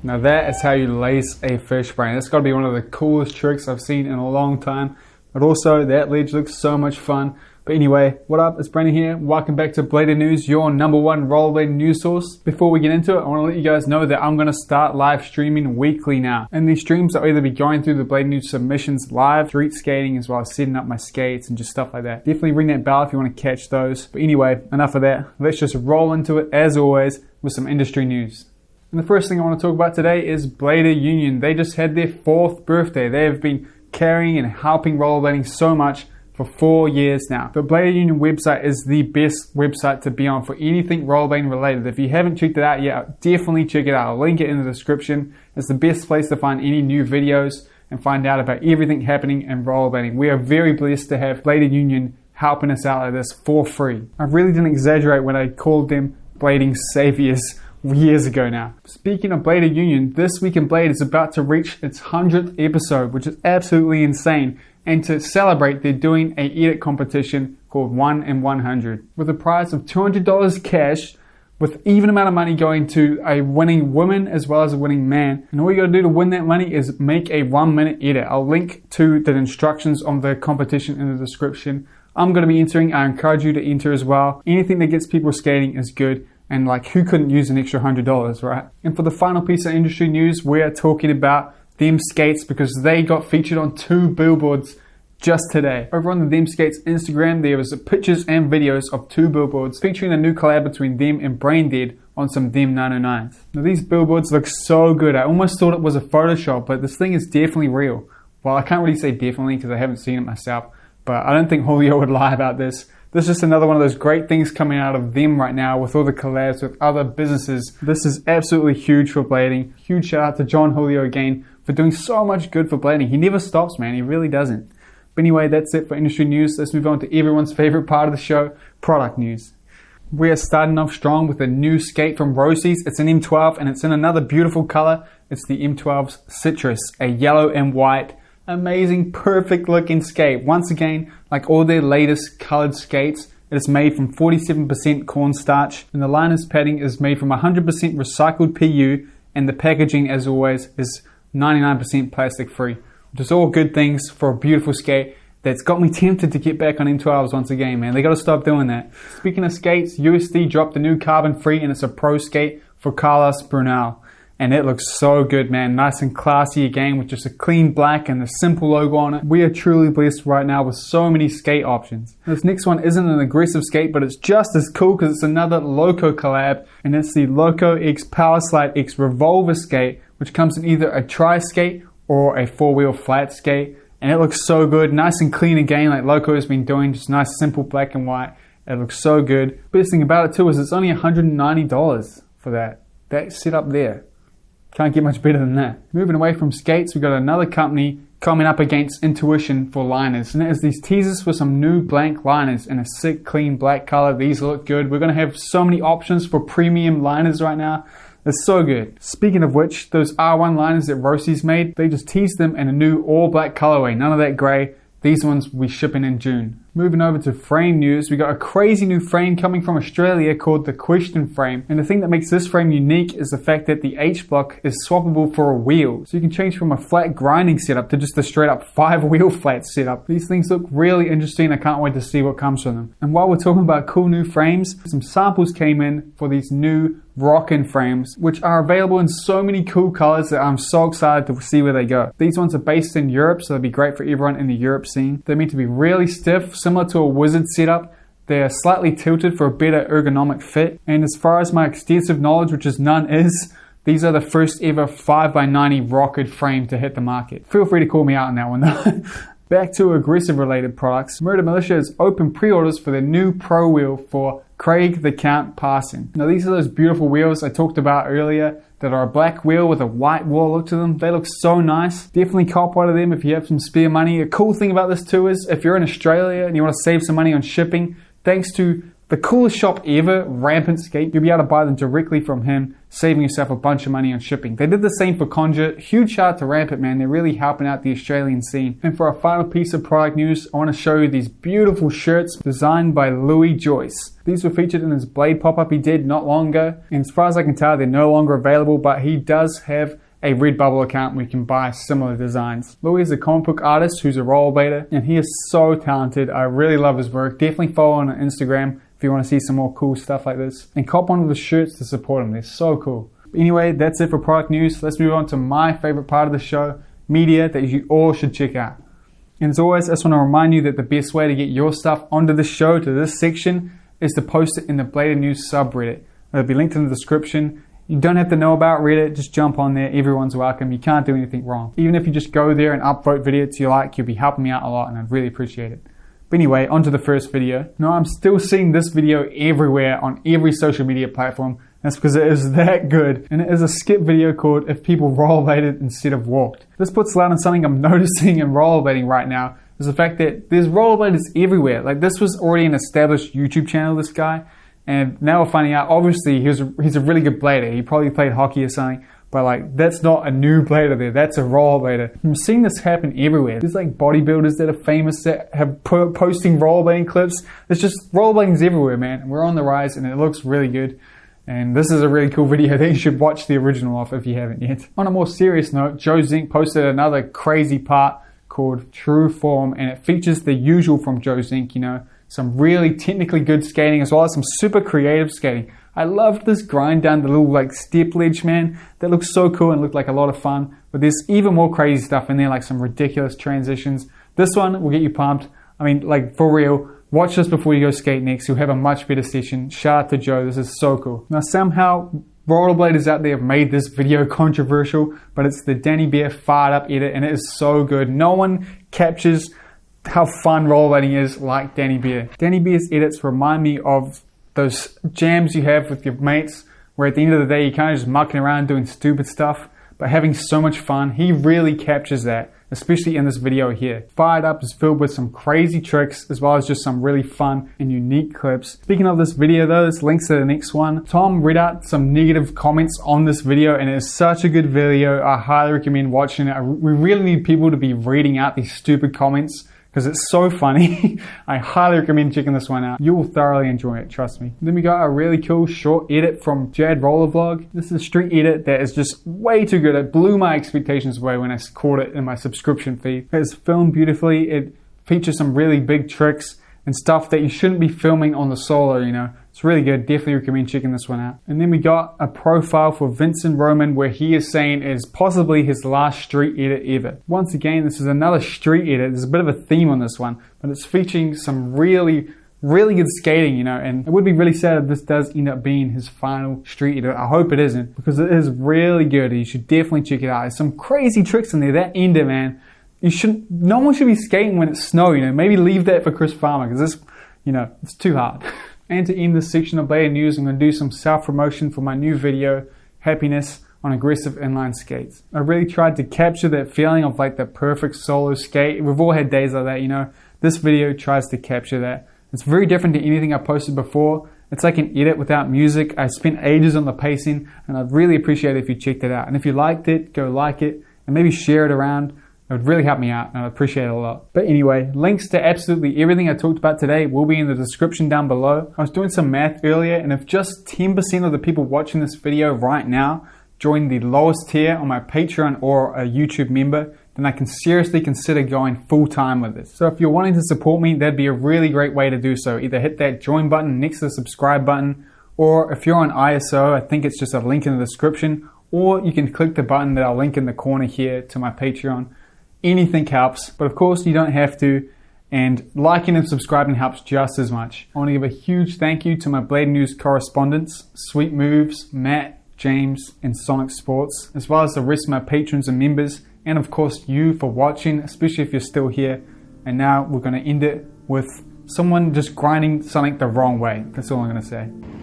Now that is how you lace a fish brain. That's got to be one of the coolest tricks I've seen in a long time. But also, that ledge looks so much fun. But anyway, what up? It's Brandon here. Welcome back to Bladed News, your #1 rollerblading news source. Before we get into it, I want to let you guys know that I'm going to start live streaming weekly now. And these streams, I'll either be going through the Bladed News submissions live, street skating, as well as setting up my skates and just stuff like that. Definitely ring that bell if you want to catch those. But anyway, enough of that. Let's just roll into it, as always, with some industry news. And the first thing I want to talk about today is Blader Union. They just had their 4th birthday. They have been carrying and helping rollerblading so much for 4 years now. The Blader Union website is the best website to be on for anything rollerblading related. If you haven't checked it out yet, definitely check it out. I'll link it in the description. It's the best place to find any new videos and find out about everything happening in rollerblading. We are very blessed to have Blader Union helping us out like this for free. I really didn't exaggerate when I called them blading saviors years ago now. Speaking of Blader Union, This Week in Blade is about to reach its 100th episode, which is absolutely insane. And to celebrate, they're doing an edit competition called 1 in 100 with a prize of $200 cash, with even amount of money going to a winning woman as well as a winning man. And all you gotta do to win that money is make a 1-minute edit. I'll link to the instructions on the competition in the description. I'm gonna be entering. I encourage you to enter as well. Anything that gets people skating is good. And like, who couldn't use an extra $100, right? And for the final piece of industry news, we're talking about Them Skates, because they got featured on 2 billboards just today. Over on the Them Skates Instagram, there was pictures and videos of 2 billboards featuring a new collab between them and Braindead on some Them 909s. Now these billboards look so good. I almost thought it was a Photoshop, but this thing is definitely real. Well, I can't really say definitely because I haven't seen it myself, but I don't think Julio would lie about this. This is just another one of those great things coming out of them right now with all the collabs with other businesses. This is absolutely huge for blading. Huge shout out to John Julio again for doing so much good for blading. He never stops, man. He really doesn't. But anyway, that's it for industry news. Let's move on to everyone's favorite part of the show, product news. We are starting off strong with a new skate from Roces. It's an M12 and it's in another beautiful color. It's the M12's Citrus, a yellow and white. Amazing, perfect looking skate. Once again, like all their latest colored skates, it is made from 47% cornstarch, and the liner's padding is made from 100% recycled PU, and the packaging, as always, is 99% plastic free, which is all good things for a beautiful skate that's got me tempted to get back on M12s once again, man. They gotta stop doing that. Speaking of skates, USD dropped the new carbon free, and it's a pro skate for Carlos Brunel. And it looks so good, man. Nice and classy again with just a clean black and the simple logo on it. We are truly blessed right now with so many skate options. This next one isn't an aggressive skate, but it's just as cool because it's another Loco collab. And it's the Loco X Powerslide X Revolver skate, which comes in either a tri-skate or a 4-wheel flat skate. And it looks so good. Nice and clean again, like Loco has been doing. Just nice, simple black and white. It looks so good. Best thing about it too is it's only $190 for that setup there. Can't get much better than that. Moving away from skates, we've got another company coming up against Intuition for liners. And that is these teasers for some new blank liners in a sick, clean black color. These look good. We're going to have so many options for premium liners right now. It's so good. Speaking of which, those R1 liners that Roces made, they just teased them in a new all black colorway. None of that gray. These ones will be shipping in June. Moving over to frame news, we got a crazy new frame coming from Australia called the Question Frame. And the thing that makes this frame unique is the fact that the H block is swappable for a wheel. So you can change from a flat grinding setup to just a straight up 5-wheel flat setup. These things look really interesting. I can't wait to see what comes from them. And while we're talking about cool new frames, some samples came in for these new Rokin Frames, which are available in so many cool colors that I'm so excited to see where they go. These ones are based in Europe, so they'll be great for everyone in the Europe scene. They're meant to be really stiff, similar to a wizard setup. They're slightly tilted for a better ergonomic fit. And as far as my extensive knowledge, which is none, is these are the first ever 5x90 Rokin frame to hit the market. Feel free to call me out on that one though. Back to aggressive related products. Murder Militia has opened pre-orders for their new Pro wheel for Craig the Count Karson. Now these are those beautiful wheels I talked about earlier that are a black wheel with a white wall look to them. They look so nice. Definitely cop one of them if you have some spare money. A cool thing about this too is if you're in Australia and you want to save some money on shipping, thanks to the coolest shop ever, Rampant Skate. You'll be able to buy them directly from him, saving yourself a bunch of money on shipping. They did the same for Conjure. Huge shout out to Rampant, man. They're really helping out the Australian scene. And for our final piece of product news, I want to show you these beautiful shirts designed by Louis Joyce. These were featured in his Blade pop-up he did not long ago. And as far as I can tell, they're no longer available, but he does have a Redbubble account where you can buy similar designs. Louis is a comic book artist who's a rollerblader, and he is so talented. I really love his work. Definitely follow him on Instagram if you want to see some more cool stuff like this. And cop one of the shirts to support him. They're so cool. But anyway, that's it for product news. Let's move on to my favorite part of the show, media that you all should check out. And as always, I just want to remind you that the best way to get your stuff onto the show, to this section, is to post it in the Bladed News subreddit. It'll be linked in the description. You don't have to know about Reddit, just jump on there. Everyone's welcome. You can't do anything wrong. Even if you just go there and upvote videos you like, you'll be helping me out a lot and I'd really appreciate it. But anyway, on to the first video. Now, I'm still seeing this video everywhere on every social media platform. That's because it is that good. And it is a skip video called If People Rollerbladed Instead of Walked. This puts light on something I'm noticing in rollerblading right now, is the fact that there's rollerbladers everywhere. Like, this was already an established YouTube channel, this guy. And now we're finding out, obviously, he's a really good blader. He probably played hockey or something. But like, that's not a new blader there. That's a rollerblader. I'm seeing this happen everywhere. There's like bodybuilders that are famous that have posting rollerblading clips. It's just rollerblading's everywhere, man. And we're on the rise and it looks really good. And this is a really cool video that you should watch the original of if you haven't yet. On a more serious note, Joe Zink posted another crazy part called True Form, and it features the usual from Joe Zink, you know, some really technically good skating as well as some super creative skating. I loved this grind down the little like step ledge, man. That looks so cool and looked like a lot of fun. But there's even more crazy stuff in there, like some ridiculous transitions. This one will get you pumped. I mean, like, for real. Watch this before you go skate next. You'll have a much better session. Shout out to Joe. This is so cool. Now, somehow, rollerbladers out there have made this video controversial, but it's the Danny Bear fired up edit, and it is so good. No one captures how fun rollerblading is like Danny Bear. Danny Bear's edits remind me of those jams you have with your mates, where at the end of the day, you're kind of just mucking around doing stupid stuff, but having so much fun. He really captures that, especially in this video here. Fired Up is filled with some crazy tricks, as well as just some really fun and unique clips. Speaking of this video though, this links to the next one. Tom read out some negative comments on this video, and it is such a good video. I highly recommend watching it. We really need people to be reading out these stupid comments, because it's so funny. I highly recommend checking this one out. You will thoroughly enjoy it, trust me. Then we got a really cool short edit from Jad Rollervlog. This is a street edit that is just way too good. It blew my expectations away when I caught it in my subscription feed. It's filmed beautifully. It features some really big tricks and stuff that you shouldn't be filming on the solo, you know. It's really good. Definitely recommend checking this one out. And then we got a profile for Vincent Roman where he is saying it is possibly his last street edit ever. Once again, this is another street edit. There's a bit of a theme on this one, but it's featuring some really good skating, you know, and it would be really sad if this does end up being his final street edit. I hope it isn't, because it is really good. You should definitely check it out. There's some crazy tricks in there. That ender, man. No one should be skating when it's snow, you know. Maybe leave that for Chris Farmer, because this, you know, it's too hard. And to end this section of Bladed News, I'm going to do some self-promotion for my new video, Happiness on Aggressive Inline Skates. I really tried to capture that feeling of like the perfect solo skate. We've all had days like that, you know. This video tries to capture that. It's very different to anything I posted before. It's like an edit without music. I spent ages on the pacing, and I'd really appreciate it if you checked it out. And if you liked it, go like it, and maybe share it around. It would really help me out, and I'd appreciate it a lot. But anyway, links to absolutely everything I talked about today will be in the description down below. I was doing some math earlier, and if just 10% of the people watching this video right now join the lowest tier on my Patreon or a YouTube member, then I can seriously consider going full-time with this. So if you're wanting to support me, that'd be a really great way to do so. Either hit that join button next to the subscribe button, or if you're on ISO, I think it's just a link in the description, or you can click the button that I'll link in the corner here to my Patreon. Anything helps, but of course you don't have to, and liking and subscribing helps just as much. I want to give a huge thank you to my Bladed News correspondents, Sweet Moves, Matt, James, and Sonic Sports, as well as the rest of my patrons and members, and of course you for watching, especially if you're still here. And now we're going to end it with someone just grinding something the wrong way. That's all I'm going to say.